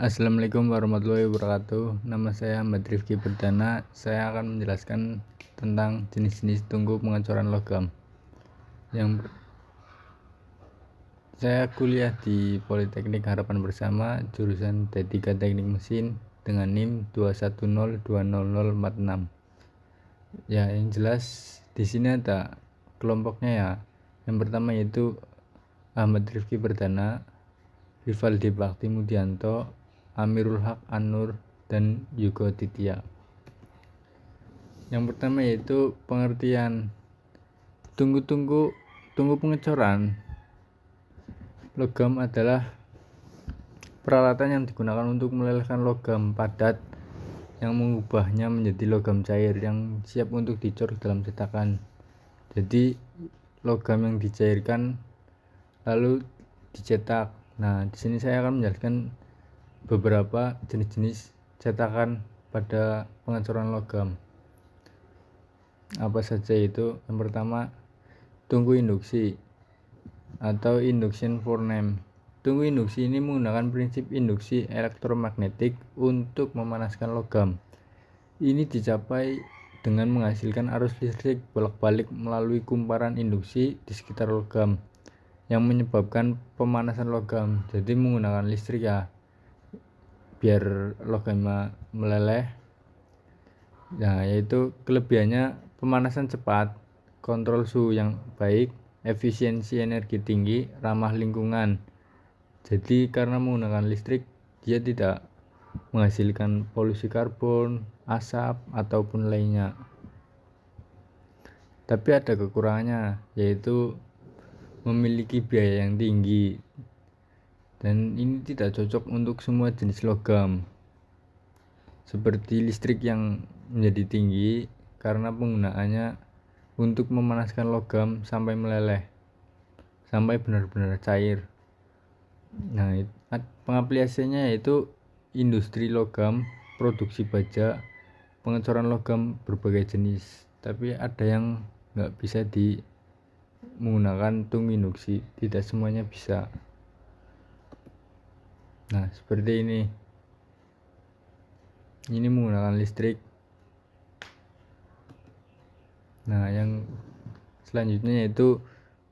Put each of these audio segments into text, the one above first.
Assalamualaikum warahmatullahi wabarakatuh. Nama saya Ahmad Rifki Perdana. Saya akan menjelaskan tentang jenis-jenis tungku pengecoran logam. Saya kuliah di Politeknik Harapan Bersama, jurusan D3 Teknik Mesin dengan NIM 210200046. Ya, yang jelas di sini ada kelompoknya ya. Yang pertama yaitu Ahmad Rifki Perdana, Rivaldi Bakti Mudianto, Amirul Haq An-Nur, dan Yugo Titya. Yang pertama yaitu pengertian tungku pengecoran logam adalah peralatan yang digunakan untuk melelehkan logam padat yang mengubahnya menjadi logam cair yang siap untuk dicor dalam cetakan. Jadi logam yang dicairkan lalu dicetak. Nah, di sini saya akan menjelaskan beberapa jenis-jenis cetakan pada pengecoran logam. Apa saja itu? Yang pertama, tungku induksi atau induction furnace. Tungku induksi ini menggunakan prinsip induksi elektromagnetik untuk memanaskan logam. Ini dicapai dengan menghasilkan arus listrik bolak-balik melalui kumparan induksi di sekitar logam yang menyebabkan pemanasan logam. Jadi menggunakan listrik ya, biar logamnya meleleh. Nah, yaitu kelebihannya pemanasan cepat, kontrol suhu yang baik, efisiensi energi tinggi, ramah lingkungan. Jadi karena menggunakan listrik, dia tidak menghasilkan polusi karbon, asap, ataupun lainnya. Tapi ada kekurangannya, yaitu memiliki biaya yang tinggi, dan ini tidak cocok untuk semua jenis logam. Seperti listrik yang menjadi tinggi karena penggunaannya untuk memanaskan logam sampai meleleh, sampai benar-benar cair. Nah, pengaplikasiannya yaitu industri logam, produksi baja, pengecoran logam berbagai jenis. Tapi ada yang nggak bisa menggunakan tungku induksi, tidak semuanya bisa. Nah, seperti ini menggunakan listrik. Nah, yang selanjutnya yaitu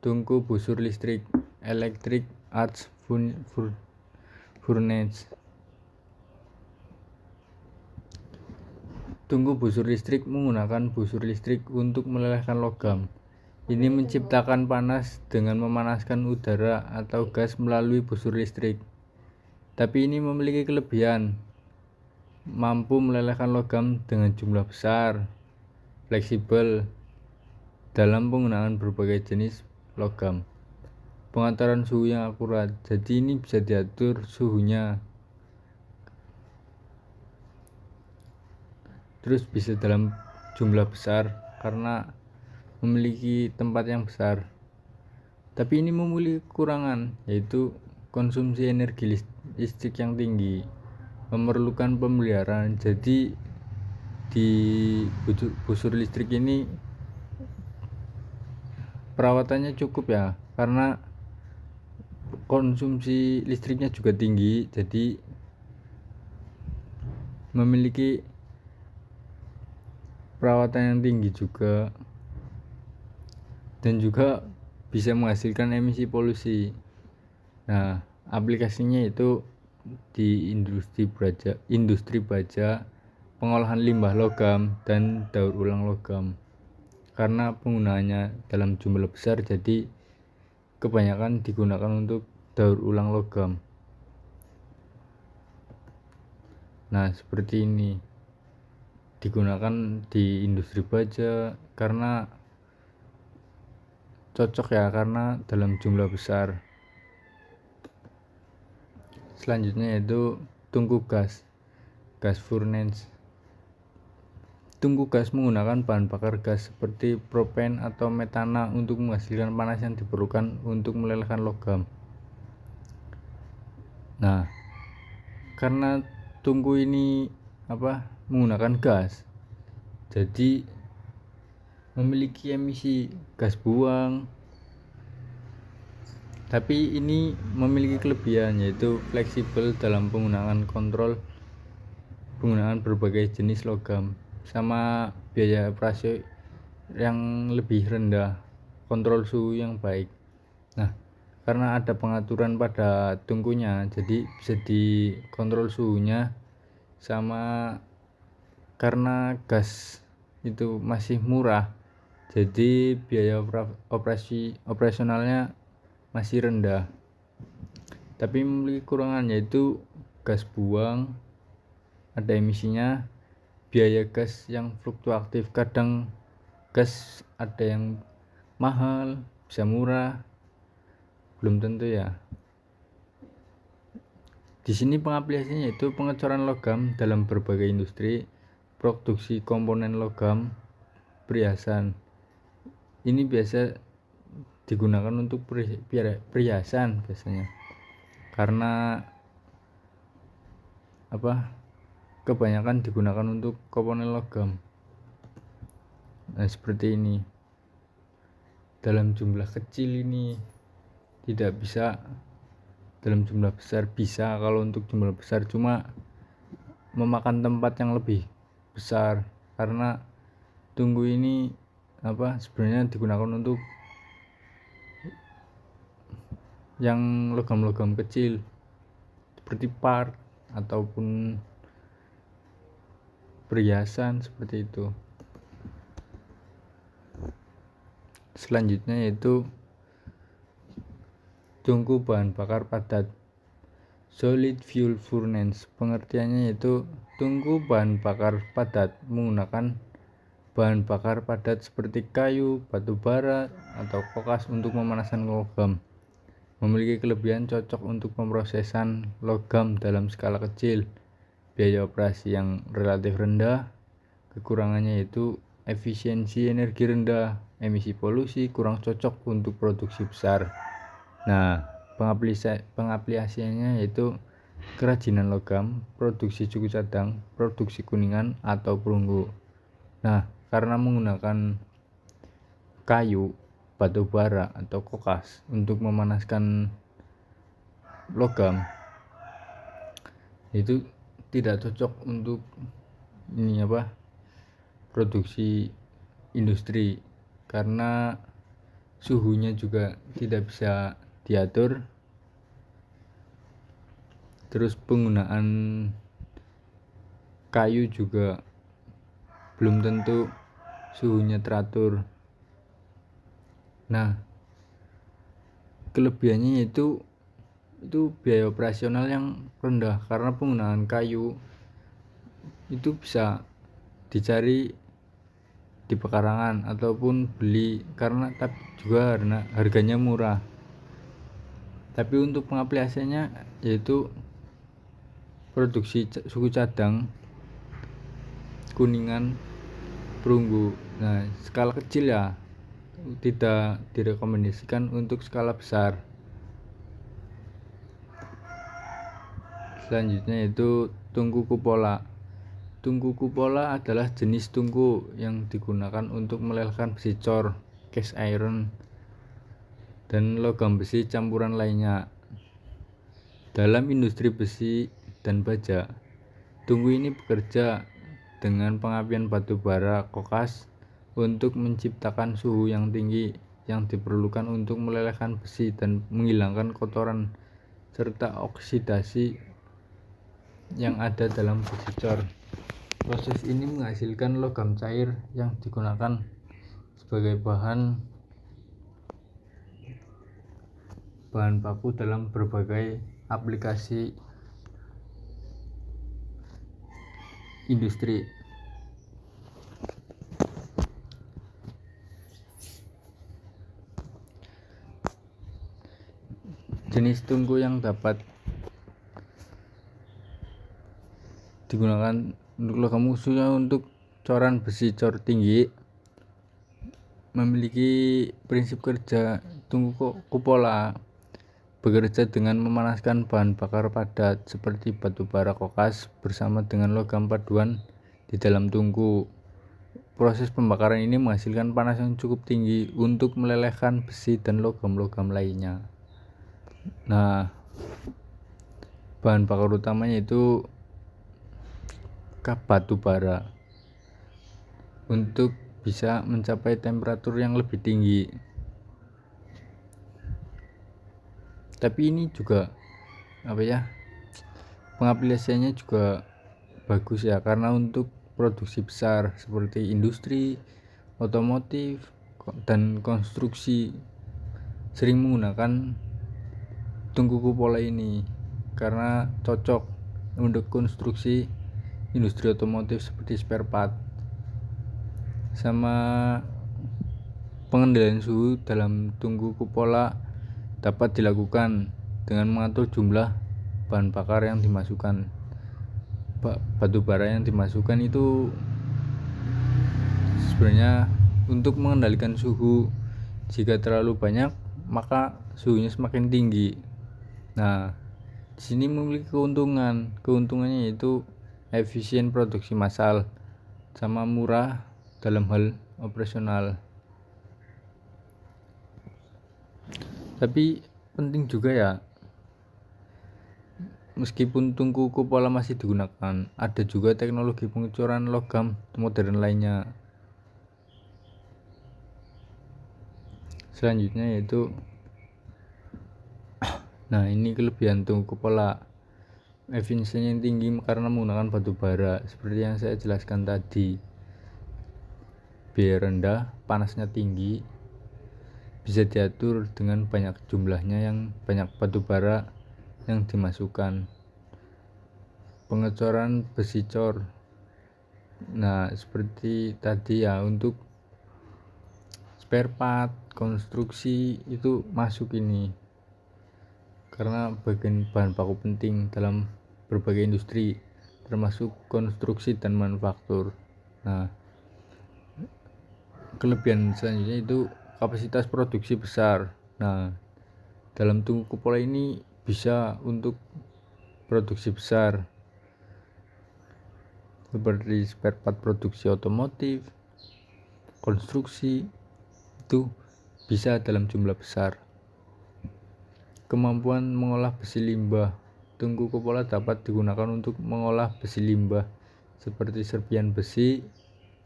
tungku busur listrik, electric arc furnace. Tungku busur listrik menggunakan busur listrik untuk melelehkan logam. Ini menciptakan panas dengan memanaskan udara atau gas melalui busur listrik. Tapi ini memiliki kelebihan, mampu melelehkan logam dengan jumlah besar, fleksibel dalam penggunaan berbagai jenis logam. Pengaturan suhu yang akurat, jadi ini bisa diatur suhunya. Terus bisa dalam jumlah besar karena memiliki tempat yang besar. Tapi ini memiliki kekurangan, yaitu konsumsi energi listrik yang tinggi, memerlukan pemeliharaan. Jadi di busur listrik ini perawatannya cukup ya, karena konsumsi listriknya juga tinggi, jadi memiliki perawatan yang tinggi juga, dan juga bisa menghasilkan emisi polusi. Nah, aplikasinya itu di industri baja, pengolahan limbah logam, dan daur ulang logam. Karena penggunaannya dalam jumlah besar, jadi kebanyakan digunakan untuk daur ulang logam. Nah, seperti ini digunakan di industri baja karena cocok ya, karena dalam jumlah besar. Selanjutnya yaitu tungku gas furnace. Tungku gas menggunakan bahan bakar gas seperti propen atau metana untuk menghasilkan panas yang diperlukan untuk melelehkan logam. Nah, karena tungku ini menggunakan gas, jadi memiliki emisi gas buang, Tapi ini memiliki kelebihan, yaitu fleksibel dalam penggunaan berbagai jenis logam, sama biaya operasi yang lebih rendah, kontrol suhu yang baik. Nah, karena ada pengaturan pada tungkunya, jadi bisa dikontrol suhunya. Sama karena gas itu masih murah, jadi biaya operasionalnya masih rendah. Tapi memiliki kekurangan, yaitu gas buang, ada emisinya, biaya gas yang fluktuatif, kadang gas ada yang mahal, bisa murah, belum tentu ya. Di sini pengaplikasiannya yaitu pengecoran logam dalam berbagai industri, produksi komponen logam, perhiasan. Ini biasa digunakan untuk perhiasan biasanya, karena kebanyakan digunakan untuk komponen logam. Nah, seperti ini. Dalam jumlah kecil ini tidak bisa, dalam jumlah besar bisa. Kalau untuk jumlah besar cuma memakan tempat yang lebih besar, karena tungku ini sebenarnya digunakan untuk yang logam-logam kecil seperti part ataupun perhiasan, seperti itu. Selanjutnya yaitu tungku bahan bakar padat, solid fuel furnace. Pengertiannya yaitu tungku bahan bakar padat menggunakan bahan bakar padat seperti kayu, batu bara, atau kokas untuk memanaskan logam. Memiliki kelebihan cocok untuk pemrosesan logam dalam skala kecil, biaya operasi yang relatif rendah. Kekurangannya yaitu efisiensi energi rendah, emisi polusi, kurang cocok untuk produksi besar. Nah, pengaplikasiannya yaitu kerajinan logam, produksi suku cadang, produksi kuningan atau perunggu. Nah, karena menggunakan kayu, batu bara, atau kokas untuk memanaskan logam, itu tidak cocok untuk produksi industri, karena suhunya juga tidak bisa diatur. Terus penggunaan kayu juga belum tentu suhunya teratur. Nah, kelebihannya itu biaya operasional yang rendah, karena penggunaan kayu itu bisa dicari di pekarangan ataupun beli, karena harganya murah. Tapi untuk pengaplikasiannya yaitu produksi suku cadang, kuningan, perunggu. Nah, skala kecil ya, tidak direkomendasikan untuk skala besar. Selanjutnya yaitu tungku kupola. Tungku kupola adalah jenis tungku yang digunakan untuk melelehkan besi cor, cast iron, dan logam besi campuran lainnya dalam industri besi dan baja. Tungku ini bekerja dengan pengapian batu bara kokas untuk menciptakan suhu yang tinggi yang diperlukan untuk melelehkan besi dan menghilangkan kotoran serta oksidasi yang ada dalam besi cor. Proses ini menghasilkan logam cair yang digunakan sebagai bahan baku dalam berbagai aplikasi industri. Jenis tungku yang dapat digunakan untuk logam khususnya untuk coran besi cor tinggi, memiliki prinsip kerja. Tungku kupola bekerja dengan memanaskan bahan bakar padat seperti batu bara kokas bersama dengan logam paduan di dalam tungku. Proses pembakaran ini menghasilkan panas yang cukup tinggi untuk melelehkan besi dan logam-logam lainnya. Nah, bahan bakar utamanya itu batu bara untuk bisa mencapai temperatur yang lebih tinggi. Tapi ini juga pengaplikasiannya juga bagus ya, karena untuk produksi besar seperti industri, otomotif, dan konstruksi sering menggunakan tungku kupola ini karena cocok untuk konstruksi industri otomotif seperti spare part. Sama pengendalian suhu dalam tungku kupola dapat dilakukan dengan mengatur jumlah bahan bakar yang dimasukkan. Batu bara yang dimasukkan itu sebenarnya untuk mengendalikan suhu. Jika terlalu banyak, maka suhunya semakin tinggi. Nah, di sini memiliki keuntungan. Keuntungannya yaitu efisien produksi massal sama murah dalam hal operasional. Tapi penting juga ya, meskipun tungku kupola masih digunakan, ada juga teknologi pengecoran logam modern lainnya. Selanjutnya yaitu ini kelebihan tungku kupola. Efisiensinya yang tinggi karena menggunakan batu bara seperti yang saya jelaskan tadi. Biaya rendah, panasnya tinggi, bisa diatur dengan banyak jumlahnya yang banyak batu bara yang dimasukkan. Pengecoran besi cor. Nah, seperti tadi ya, untuk spare part, konstruksi itu masuk ini karena bahan baku penting dalam berbagai industri termasuk konstruksi dan manufaktur. Nah, kelebihan selanjutnya itu kapasitas produksi besar. Nah, dalam tungku kupola ini bisa untuk produksi besar seperti spare part produksi otomotif, konstruksi, itu bisa dalam jumlah besar. Kemampuan mengolah besi limbah. Tungku kupola dapat digunakan untuk mengolah besi limbah seperti serpian besi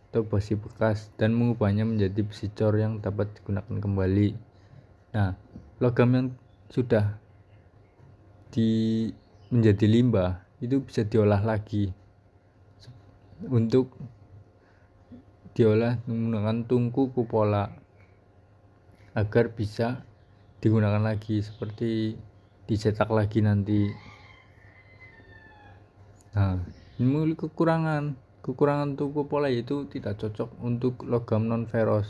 atau besi bekas dan mengubahnya menjadi besi cor yang dapat digunakan kembali. Nah, logam yang sudah menjadi limbah itu bisa diolah lagi untuk diolah menggunakan tungku kupola agar bisa digunakan lagi, seperti dicetak lagi nanti. Nah, ini memiliki kekurangan tungku kupola yaitu tidak cocok untuk logam non ferro.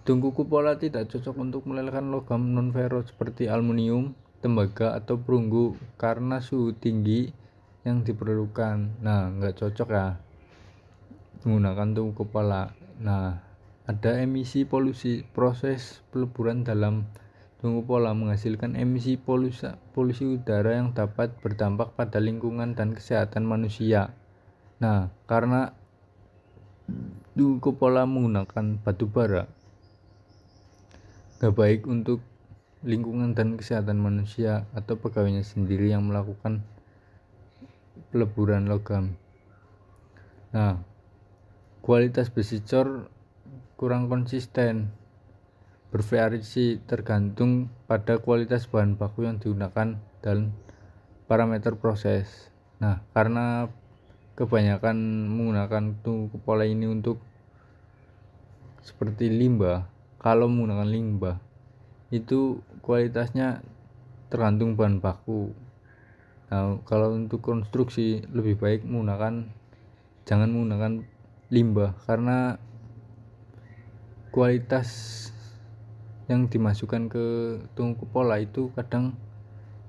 Tungku kupola tidak cocok untuk melelehkan logam non ferro seperti aluminium, tembaga, atau perunggu karena suhu tinggi yang diperlukan. Nah, nggak cocok ya menggunakan tungku kupola. Nah, ada emisi polusi. Proses peleburan dalam tungku kupola menghasilkan emisi polusi udara yang dapat berdampak pada lingkungan dan kesehatan manusia. Nah, karena tungku kupola menggunakan batu bara, gak baik untuk lingkungan dan kesehatan manusia atau pegawainya sendiri yang melakukan peleburan logam. Nah, kualitas besi cor kurang konsisten, bervariasi tergantung pada kualitas bahan baku yang digunakan dan parameter proses. Nah, karena kebanyakan menggunakan tungku kupola ini untuk seperti limbah, kalau menggunakan limbah itu kualitasnya tergantung bahan baku. Nah, kalau untuk konstruksi lebih baik jangan menggunakan limbah karena kualitas yang dimasukkan ke tungku kupola itu kadang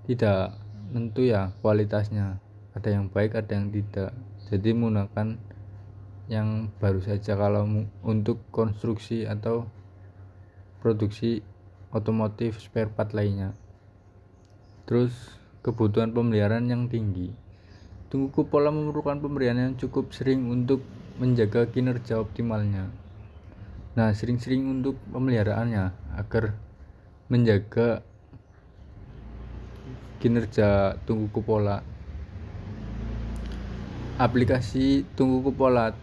tidak tentu ya kualitasnya, ada yang baik ada yang tidak. Jadi menggunakan yang baru saja kalau untuk konstruksi atau produksi otomotif spare part lainnya. Terus kebutuhan pemeliharaan yang tinggi. Tungku kupola memerlukan pemeliharaan yang cukup sering untuk menjaga kinerja optimalnya. Nah, sering-sering untuk pemeliharaannya agar menjaga kinerja tungku kupola. Aplikasi tungku kupola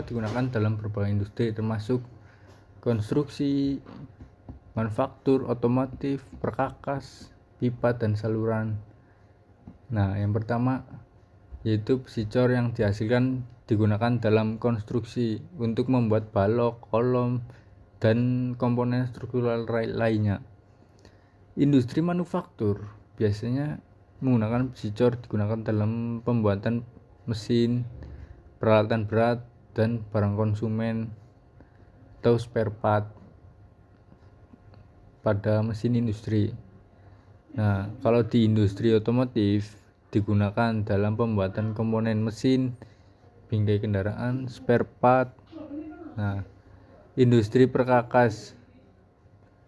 digunakan dalam berbagai industri termasuk konstruksi, manufaktur, otomotif, perkakas, pipa dan saluran. Nah, yang pertama yaitu besi cor yang dihasilkan digunakan dalam konstruksi untuk membuat balok, kolom, dan komponen struktural lainnya. Industri manufaktur biasanya menggunakan besi cor digunakan dalam pembuatan mesin, peralatan berat, dan barang konsumen atau spare part pada mesin industri. Nah, kalau di industri otomotif digunakan dalam pembuatan komponen mesin, bingkai kendaraan, spare part. Nah, industri perkakas.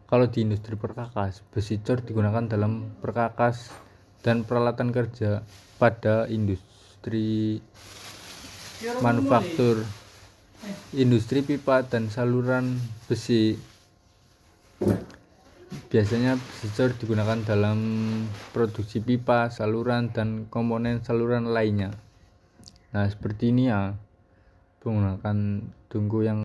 Kalau di industri perkakas, besi cor digunakan dalam perkakas dan peralatan kerja pada industri manufaktur. Industri pipa dan saluran besi biasanya besi cor digunakan dalam produksi pipa, saluran, dan komponen saluran lainnya. Nah, seperti ini ya, menggunakan tungku yang